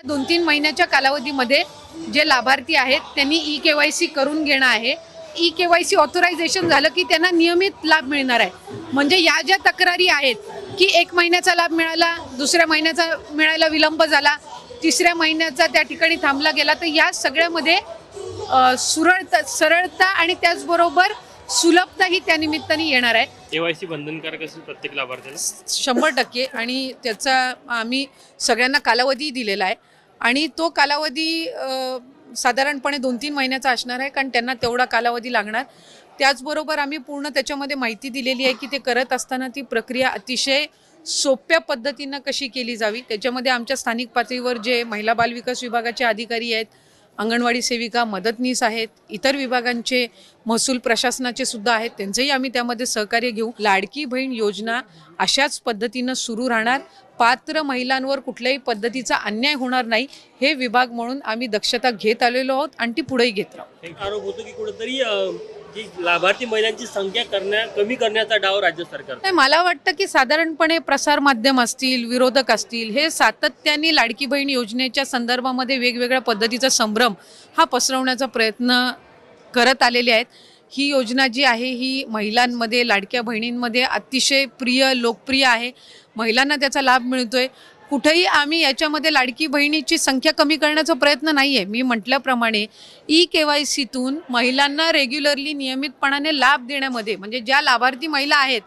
2-3 महिन्याच्या कालावधीमध्ये जे लाभार्थी आहेत त्यांनी ई-केवायसी करून घेणं आहे। ई-केवायसी ऑथरायझेशन झालं की त्यांना नियमित लाभ मिळणार आहे। म्हणजे या ज्या तक्रारी आहेत की 1 महिन्याचा लाभ मिळाला, दुसऱ्या महिन्याचा मिळायला विलंब झाला, तिसऱ्या महिन्याचा त्या ठिकाणी थांबला गेला, तर या सगळ्यामध्ये सरळता आणि त्याचबरोबर सुलभता ही त्या निमित्ताने येणार आहे। केवायसी बंधनकारक असेल प्रत्येक लाभार्थ्याला 100% आणि त्याचा आम्ही सगळ्यांना कालावधी दिलेला आहे आणि तो कालावधी साधारणपणे 2-3 महिन्याचा असणार आहे, कारण त्यांना तेवढा कालावधी लागणार। त्याचबरोबर आम्ही पूर्ण त्याच्यामध्ये माहिती दिलेली आहे की ते करत असताना ती प्रक्रिया अतिशय सोप्या पद्धतीने कशी केली जावी। त्याच्यामध्ये आमच्या स्थानिक पातळीवर जे महिला बाल विकास विभागाचे अधिकारी आहेत, अंगणवाडी सेविका, मदतनीस आहेत, इतर विभागांचे महसूल प्रशासनाचे सुद्धा आहेत, त्यांचंही आम्ही त्यामध्ये सहकार्य घेऊ। लाडकी बहीण योजना अशाच पद्धतीने सुरू राहणार। पात्र महिलांवर कुठल्याही पद्धतीचा अन्याय होणार नाही हे विभाग म्हणून आम्ही दक्षता घेत आलेलो आहोत आणि ती पुढेही घेत राहू। एक आरोप होतो की कुठेतरी जी लाभार्थी महिलांची संख्या कमी करण्याचा डाव राज्य सरकार। नाही, मला वाटतं की साधारणपणे प्रसार माध्यम असतील, विरोधक असतील, हे सातत्याने लाडकी बहीण योजनेच्या संदर्भामध्ये वेगवेगळ्या पद्धतीचा संभ्रम हा पसरवण्याचा प्रयत्न करत आलेले आहेत। ही योजना जी आहे ही महिलांमध्ये, लाडक्या बहिणींमध्ये अतिशय प्रिय, लोकप्रिय आहे। महिलांना त्याचा लाभ मिळतोय। कुठेही आम्ही याच्यामध्ये लाडकी बहिणीची संख्या कमी करण्याचा प्रयत्न नाहीये। मी म्हटल्याप्रमाणे ई-केवायसीतून महिलांना रेग्युलरली नियमितपणाने लाभ देण्यामध्ये, म्हणजे ज्या लाभार्थी महिला आहेत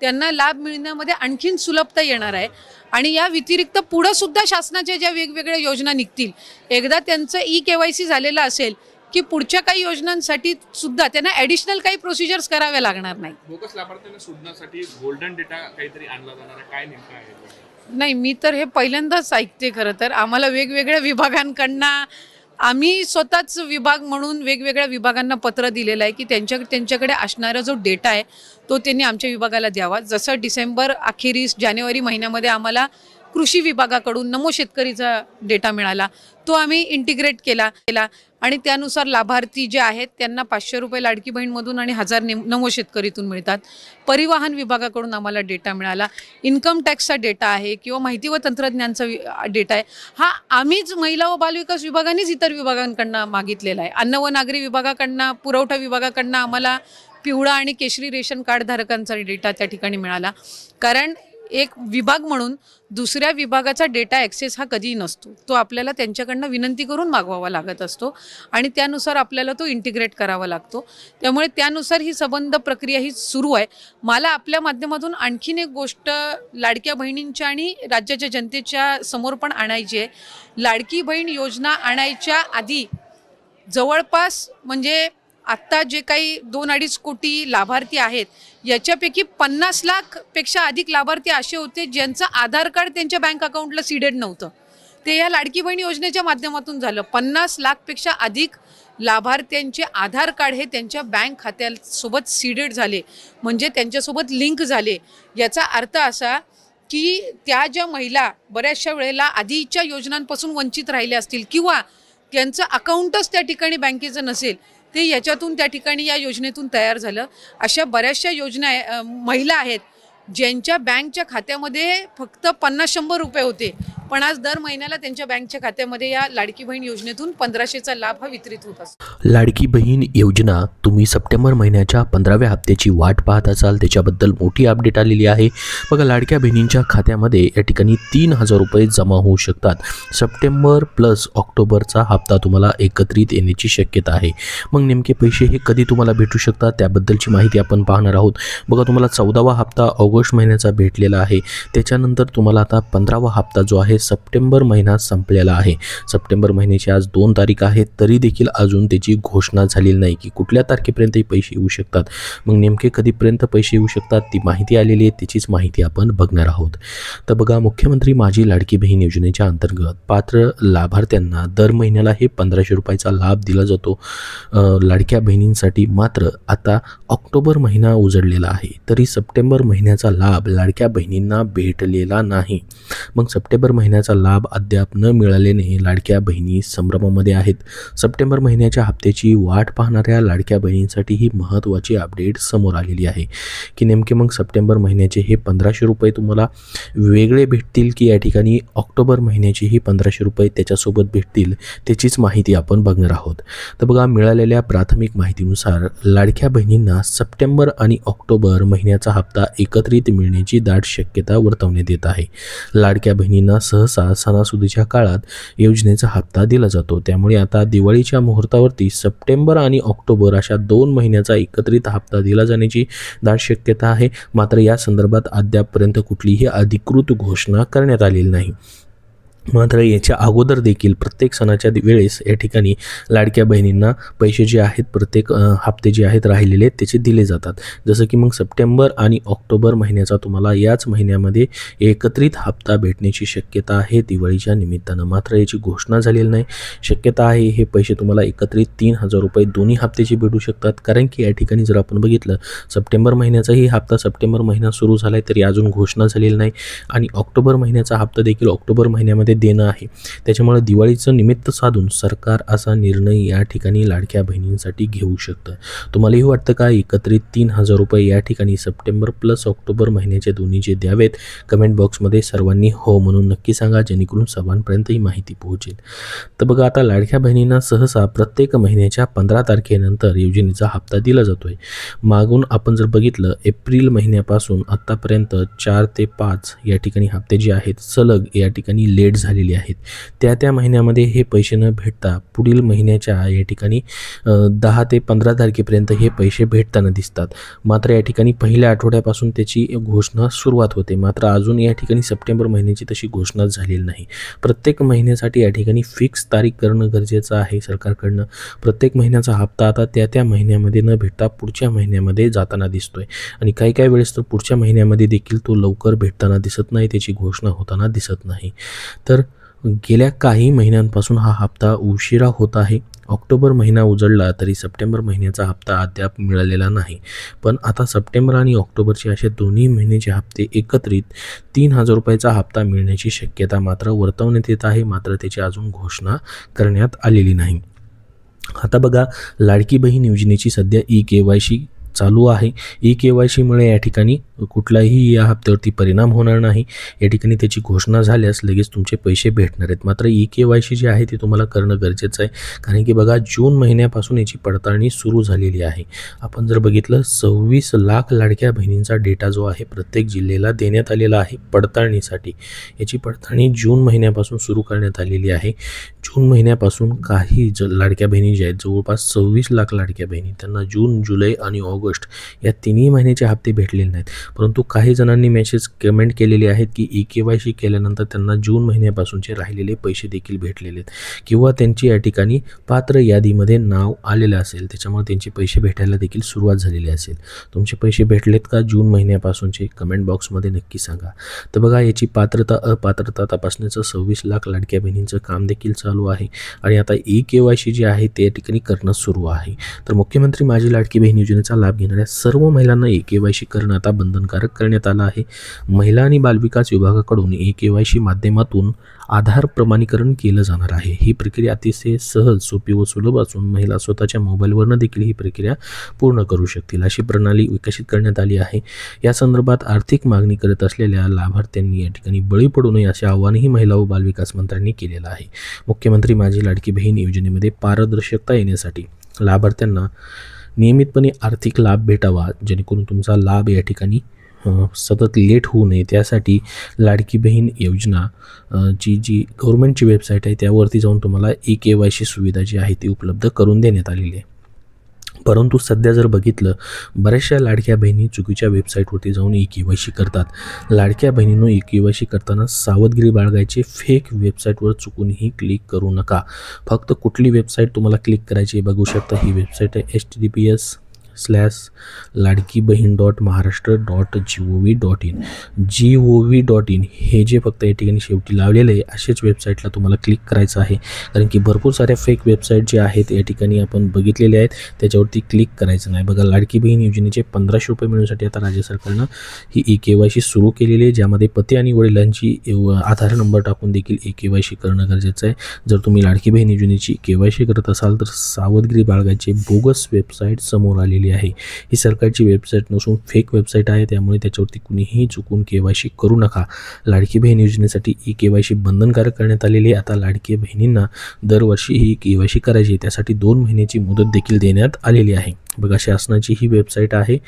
त्यांना लाभ मिळण्यामध्ये आणखीन सुलभता येणार आहे। आणि या व्यतिरिक्त पुढे सुद्धा शासनाच्या ज्या वेगवेगळ्या योजना निघतील, एकदा त्यांचं ई-केवायसी झालेलं असेल की पुढच्या काही योजनांसाठी सुद्धा त्यांना ॲडिशनल काही प्रोसिजर्स कराव्या लागणार नाही। बोगस लाभार्थ्यांना शोधण्यासाठी गोल्डन डेटा काहीतरी आणला जाणार आहे, काय नेमकं आहे? नाही, मी तर हे पहिल्यांदाच ऐकते। खरं तर आम्हाला वेगवेगळ्या विभागांकडनं, आम्ही स्वतःच विभाग म्हणून वेगवेगळ्या विभागांना पत्र दिलेलं आहे की त्यांच्याकडे असणारा जो डेटा आहे तो त्यांनी आमच्या विभागाला द्यावा। जसं डिसेंबर अखेरीस जानेवारी महिन्यामध्ये आम्हाला कृषी विभागाकडून नमो शेतकरीचा डेटा मिळाला, तो आम्ही इंटिग्रेट केला आणि त्यानुसार लाभार्थी जे आहेत त्यांना 500 रुपये लाडकी बहीणमधून आणि 1000 नमो शेतकरीतून मिळतात। परिवहन विभागाकडून आम्हाला डेटा मिळाला, इन्कम टॅक्सचा डेटा आहे किंवा माहिती व तंत्रज्ञानचा डेटा आहे, हा आम्हीच महिला व बालविकास विभागानेच इतर विभागांकडून मागितलेला आहे। अन्न व नागरी विभागाकडून, पुरवठा विभागाकडून आम्हाला पिवळा आणि केशरी रेशन कार्ड धारकांचा डेटा त्या ठिकाणी मिळाला, कारण एक विभाग म्हणून दुसऱ्या विभागाचा डेटा ॲक्सेस हा कधीही नसतो, तो आपल्याला त्यांच्याकडनं विनंती करून मागवावा लागत असतो आणि त्यानुसार आपल्याला तो इंटिग्रेट करावा लागतो। त्यामुळे त्यानुसार ही संबंध प्रक्रिया ही सुरू आहे। मला आपल्या माध्यमातून आणखीन एक गोष्ट लाडक्या बहिणींच्या आणि राज्याच्या जनतेच्या समोर पण आणायची आहे। लाडकी बहीण योजना आणायच्या आधी जवळपास, म्हणजे आत्ता जे काही 2-2.5 कोटी लाभार्थी आहेत याच्यापैकी 50 लाखपेक्षा अधिक लाभार्थी असे होते ज्यांचं आधार कार्ड त्यांच्या बँक अकाउंटला सीडेड नव्हतं। ते या लाडकी बहीण योजनेच्या माध्यमातून झालं। 50 लाखपेक्षा अधिक लाभार्थ्यांचे आधार कार्ड हे त्यांच्या बँक खात्यासोबत सीडेड झाले, म्हणजे त्यांच्यासोबत लिंक झाले। याचा अर्थ असा की त्या ज्या महिला बऱ्याचशा वेळेला आधीच्या योजनांपासून वंचित राहिल्या असतील किंवा त्यांचं अकाउंटच त्या ठिकाणी बँकेचं नसेल, ते याच्यातून त्या ठिकाणी या योजनेतून तयार झालं। अशा बऱ्याचशा योजना महिला आहेत ज्यांच्या बँकच्या खात्यामध्ये फक्त 50-100 रुपये होते, पण आज दर महिन्याला त्यांच्या बँकच्या खात्यामध्ये या लाडकी बहीण योजनेतून 1500चा लाभ हा वितरित होत असतो। लाडकी बहीण योजना तुम्ही सप्टेंबर महिन्याच्या 15व्या हप्त्याची वाट पाहत असाल, त्याच्याबद्दल मोठी अपडेट आलेली आहे। बघा, लाडक्या बहिणींच्या खात्यामध्ये या ठिकाणी 3000 रुपये जमा होऊ शकतात। सप्टेंबर प्लस ऑक्टोबरचा हप्ता तुम्हाला एकत्रित येण्याची शक्यता आहे। मग नेमके पैसे हे कधी तुम्हाला भेटू शकतात त्याबद्दलची माहिती आपण पाहणार आहोत। बघा, तुम्हाला 14वा हप्ता ऑगस्ट महिन्याचा भेटलेला आहे, त्याच्यानंतर तुम्हाला आता 15वा हप्ता जो आहे सप्टेंबर महिना संपलेला आहे। सप्टेंबर महिन्याची आज 2 तारीख आहे, तरी देखील अजून त्याची घोषणा झालेली नाही की कुठल्या तारखेपर्यंत पैसे येऊ शकतात। मग नेमके कधीपर्यंत पैसे येऊ शकतात ती माहिती आलेली आहे, त्याचीच माहिती आपण बघणार आहोत। तर बघा, मुख्यमंत्री माझी लाडकी बहीण योजनेच्या अंतर्गत पात्र लाभार्थ्यांना दर महिन्याला हे 1500 रुपयाचा लाभ दिला जातो लाडक्या बहिणींसाठी। मात्र आता ऑक्टोबर महिना उजडलेला आहे, तरी सप्टेंबर महिन्याचा लाभ लाडक्या बहिणींना भेटलेला नाही। मग सप्टेंबर महिन्यात महिन्याचा लाभ अद्याप न मिळाल्याने लाडक्या बहिणी संभ्रमामध्ये आहेत. सप्टेंबर महिन्याच्या हप्त्याची वाट पाहणाऱ्या लाडक्या बहिणींसाठी ही महत्त्वाची अपडेट समोर आलेली आहे की नेमके मग सप्टेंबर महिन्याचे हे 1500 रुपये तुम्हाला वेगळे भेटतील की या ठिकाणी ऑक्टोबर महिन्याचे ही 1500 रुपये त्याच्यासोबत भेटतील, त्याचीच माहिती आपण बघणार आहोत. तर बघा, मिळालेल्या प्राथमिक माहितीनुसार लाडक्या बहिणींना सप्टेंबर आणि ऑक्टोबर महिन्याचा हप्ता एकत्रित मिळण्याची दाट शक्यता वर्तवण्यात येत आहे. लाडक्या बहिणींना सहसा सणासुदीच्या काळात योजनेचा हप्ता दिला जातो. त्यामुळे आता दिवाळीच्या मुहूर्तावरती सप्टेंबर आणि ऑक्टोबर अशा 2 महिन्याचा एकत्रित हप्ता दिला जाण्याची दाट शक्यता आहे. मात्र या संदर्भात अद्यापपर्यंत कुठलीही अधिकृत घोषणा करण्यात आलेली नाही. मात्र याच्या अगोदर देखील प्रत्येक सणाच्या वेळेस या ठिकाणी लाडक्या बहिणींना पैसे जे आहेत, प्रत्येक हप्ते जे आहेत राहिलेले त्याचे दिले जातात. जसं की मग सप्टेंबर आणि ऑक्टोबर महिन्याचा तुम्हाला याच महिन्यामध्ये एकत्रित हप्ता भेटण्याची शक्यता आहे दिवाळीच्या निमित्तानं. मात्र याची घोषणा झालेली नाही. शक्यता आहे हे पैसे तुम्हाला एकत्रित 3000 रुपये दोन्ही हप्त्याचे भेटू शकतात. कारण की या ठिकाणी जर आपण बघितलं, सप्टेंबर महिन्याचाही हप्ता सप्टेंबर महिना सुरू झाला आहे तरी अजून घोषणा झालेली नाही आणि ऑक्टोबर महिन्याचा हप्ता देखील ऑक्टोबर महिन्यामध्ये देणं आहे. त्याच्यामुळे दिवाळीचं निमित्त साधून सरकार असा निर्णय या ठिकाणी लाडक्या बहिणींसाठी घेऊ शकतं. तुम्हालाही वाटतं का एकत्रित 3000 रुपये या ठिकाणी सप्टेंबर प्लस ऑक्टोबर महिन्याचे दोन्हीचे द्यावेत? कमेंट बॉक्समध्ये सर्वांनी हो म्हणून नक्की सांगा, जेणेकरून सर्वांपर्यंत ही माहिती पोहोचेल. तर बघा, आता लाडक्या बहिणींना सहसा प्रत्येक महिन्याच्या 15 तारखेनंतर योजनेचा हप्ता दिला जातोय. मागून आपण जर बघितलं, एप्रिल महिन्यापासून आत्तापर्यंत 4 ते 5 या ठिकाणी हप्ते जे आहेत सलग या ठिकाणी लेट झालेली आहेत. त्या महिन्यामध्ये हे पैसे न भेटता पुढील महिन्याच्या या ठिकाणी 10 ते 15 तारखेपर्यंत हे पैसे भेटताना दिसतात. मात्र या ठिकाणी पहिल्या आठवड्यापासून त्याची घोषणा सुरुवात होते. मात्र अजून या ठिकाणी सप्टेंबर महिन्याची तशी घोषणा झालेली नाही. प्रत्येक महिन्यासाठी या ठिकाणी फिक्स तारीख करणं गरजेचं आहे सरकारकडनं. प्रत्येक महिन्याचा हप्ता आता त्या महिन्यामध्ये न भेटता पुढच्या महिन्यामध्ये जाताना दिसतोय आणि काही वेळेस तर पुढच्या महिन्यामध्ये देखील तो लवकर भेटताना दिसत नाही, त्याची घोषणा होताना दिसत नाही. तर गेल्या काही महिन्यांपासून हा हप्ता उशिरा होत आहे. ऑक्टोबर महिना उजळला तरी सप्टेंबर महिन्याचा हप्ता अद्याप मिळालेला नाही. पण आता सप्टेंबर आणि ऑक्टोबरचे असे दोन्ही महिन्याचे हप्ते एकत्रित 3000 रुपयाचा हप्ता मिळण्याची शक्यता मात्र वर्तवण्यात येत आहे. मात्र त्याची अजून घोषणा करण्यात आलेली नाही. आता बघा, लाडकी बहीण योजनेची सध्या ई-KYC चालू आहे. ई-KYCमुळे या ठिकाणी कुठलाही या हप्त्यावरती परिणाम होणार नाही. या ठिकाणी त्याची घोषणा झाल्यास लगेच तुमचे पैसे भेटणार आहेत. मात्र ई-KYC जे आहे ते तुम्हाला करणं गरजेचं आहे. कारण की बघा, जून महिन्यापासून याची पडताळणी सुरू झालेली आहे. आपण जर बघितलं, 26 लाख लाडक्या बहिणींचा डेटा जो आहे प्रत्येक जिल्ह्याला देण्यात आलेला आहे पडताळणीसाठी. याची पडताळणी जून महिन्यापासून सुरू करण्यात आलेली आहे. जून महिन्यापासून काही लाडक्या बहिणी ज्या आहेत, जवळपास 26 लाख लाडक्या बहिणी, त्यांना जून, जुलै आणि ऑगस्ट या तिन्ही महिन्याचे हप्ते भेटलेले नाहीत. परंतु काही जणांनी कमेंट केलेली आहेत की ई-KYC केल्यानंतर त्यांना जून महिन्यापासूनचे राहिलेले पैसे देखील भेटलेले आहेत किंवा त्यांची या ठिकाणी पात्र यादीमध्ये नाव आलेलं असेल, त्याच्यामुळे त्यांचे पैसे भेटायला देखील सुरुवात झालेली असेल. तुमचे पैसे भेटलेत का जून महिन्यापासूनचे? कमेंट बॉक्समध्ये नक्की सांगा. तर बघा, याची पात्रता अपात्रता तपासण्याचं 26 लाख लाडक्या बहिणींचं काम देखील चालू आहे आणि आता ई-KYC जे आहे ते या ठिकाणी करणं सुरू आहे. तर मुख्यमंत्री माझी लाडकी बहीण योजनेचा लाभ घेणाऱ्या सर्व महिलांना ई-KYC करणं आता बंधनकारक करण्यात आलं आहे. महिला आणि बालविकास विभागाकडून ई-KYC माध्यमातून आधार प्रमाणीकरण केलं जाणार आहे. ही प्रक्रिया अतिशय सहज, सोपी व सुलभ असून महिला स्वतःच्या मोबाईलवरनं देखील ही प्रक्रिया पूर्ण करू शकतील, अशी प्रणाली विकसित करण्यात आली आहे. या संदर्भात आर्थिक मागणी करत असलेल्या लाभार्थ्यांनी या ठिकाणी बळी पडू नये असे आवाहनही महिला व बालविकास मंत्र्यांनी केलेलं आहे. मुख्यमंत्री माझी लाडकी बहीण योजनेमध्ये पारदर्शकता येण्यासाठी लाभार्थ्यांना नियमितपणे आर्थिक लाभ भेटावा, जेणेकरून तुमचा लाभ या ठिकाणी सतत लेट होऊ नये, त्यासाठी लाडकी बहीण योजना जी गव्हर्नमेंटची वेबसाईट आहे त्यावरती जाऊन तुम्हाला ई-KYC सुविधा जी आहे ती उपलब्ध करून देण्यात आलेली आहे. परंतु सध्या जर बघितलं, बऱ्याचशा लाडक्या बहिणी चुकीच्या वेबसाईटवरती जाऊन ई-KYC करतात. लाडक्या बहिणींनो, ई-KYC करताना सावधगिरी बाळगायची. फेक वेबसाईटवर चुकूनही क्लिक करू नका. फक्त कुठली वेबसाईट तुम्हाला क्लिक करायची बघू शकता. ही वेबसाईट आहे https www.ladkibhin.maharashtra.gov.in gov.in हे जे फक्त या ठिकाणी शेवटी लावलेलं आहे अशाच वेबसाईटला तुम्हाला क्लिक करायचं आहे, कारण की भरपूर साऱ्या फेक वेबसाईट जे आहेत या ठिकाणी आपण बघितलेले आहेत, त्याच्यावरती क्लिक करायचं नाही. बघा, लाडकी बहीण योजनेचे 1500 रुपये मिळवण्यासाठी आता राज्य सरकारनं ही KYC सुरू केलेली आहे, ज्यामध्ये पती आणि वडिलांची आधार नंबर टाकून देखील KYC करणं गरजेचं आहे. जर तुम्ही लाडकी बहीण योजनेची KYC करत असाल तर सावधगिरी बाळगायची. बोगस वेबसाईट समोर आलेली आहे. ही सरकारची वेबसाईट नसून फेक वेबसाईट आहे, त्यामुळे त्याच्यावरती कुणीही चुकून KYC करू नका. लाडकी बहीण योजनेसाठी KYC बंधनकारक करण्यात आलेली आहे. आता लाडकी बहिणींना दरवर्षी ही KYC करायची, त्यासाठी 2 महिन्याची मुदत देखील देण्यात आलेली आहे. बघा, शासनाची ही वेबसाईट आहे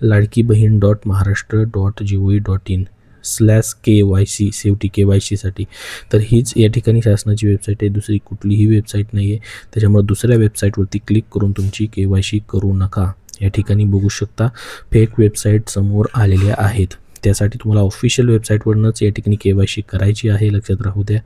ladkibhin.maharashtra.gov.in /KYC शेवटी KYCसाठी. तर हीच या ठिकाणी शासनाची वेबसाईट आहे, दुसरी कुठलीही वेबसाईट नाही आहे. त्याच्यामुळे दुसऱ्या वेबसाईटवरती क्लिक करून तुमची KYC करू नका. या ठिकाणी बघू शकता फेक वेबसाईट समोर आलेल्या आहेत. त्यासाठी तुम्हाला ऑफिशियल वेबसाईटवरूनच या ठिकाणी KYC करायची आहे, लक्षात राहू द्या.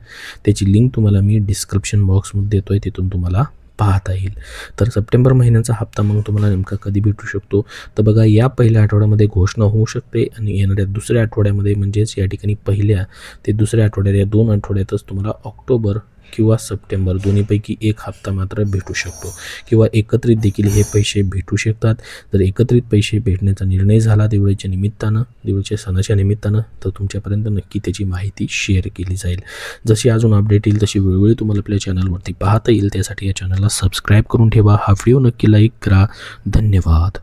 त्याची लिंक तुम्हाला मी डिस्क्रिप्शन बॉक्समध्ये देतो आहे, तिथून तुम्हाला पाहता येईल. तर सप्टेंबर महिन्याचा हप्ता मग तुम्हाला नेमका कधी भेटू शकतो, तर बघा, या पहिल्या आठवड्यामध्ये घोषणा होऊ शकते आणि येणाऱ्या दुसऱ्या आठवड्यामध्ये, म्हणजेच या ठिकाणी पहिल्या ते दुसऱ्या आठवड्यात, या 2 आठवड्यातच तुम्हाला ऑक्टोबर किंवा सप्टेंबर दोन्हीपैकी एक हप्ता मात्र भेटू शकतो, किंवा एकत्रित देखील हे पैसे भेटू शकतात. जर एकत्रित पैसे भेटण्याचा निर्णय झाला दिवाळीच्या निमित्तानं, दिवाळीच्या सणाच्या निमित्तानं, तर तुमच्यापर्यंत नक्की त्याची माहिती शेअर केली जाईल. जशी अजून अपडेट येईल तशी वेळोवेळी तुम्हाला आपल्या चॅनलवरती पाहता येईल. त्यासाठी या चॅनलला सबस्क्राईब करून ठेवा. हा व्हिडिओ नक्की लाईक करा. धन्यवाद.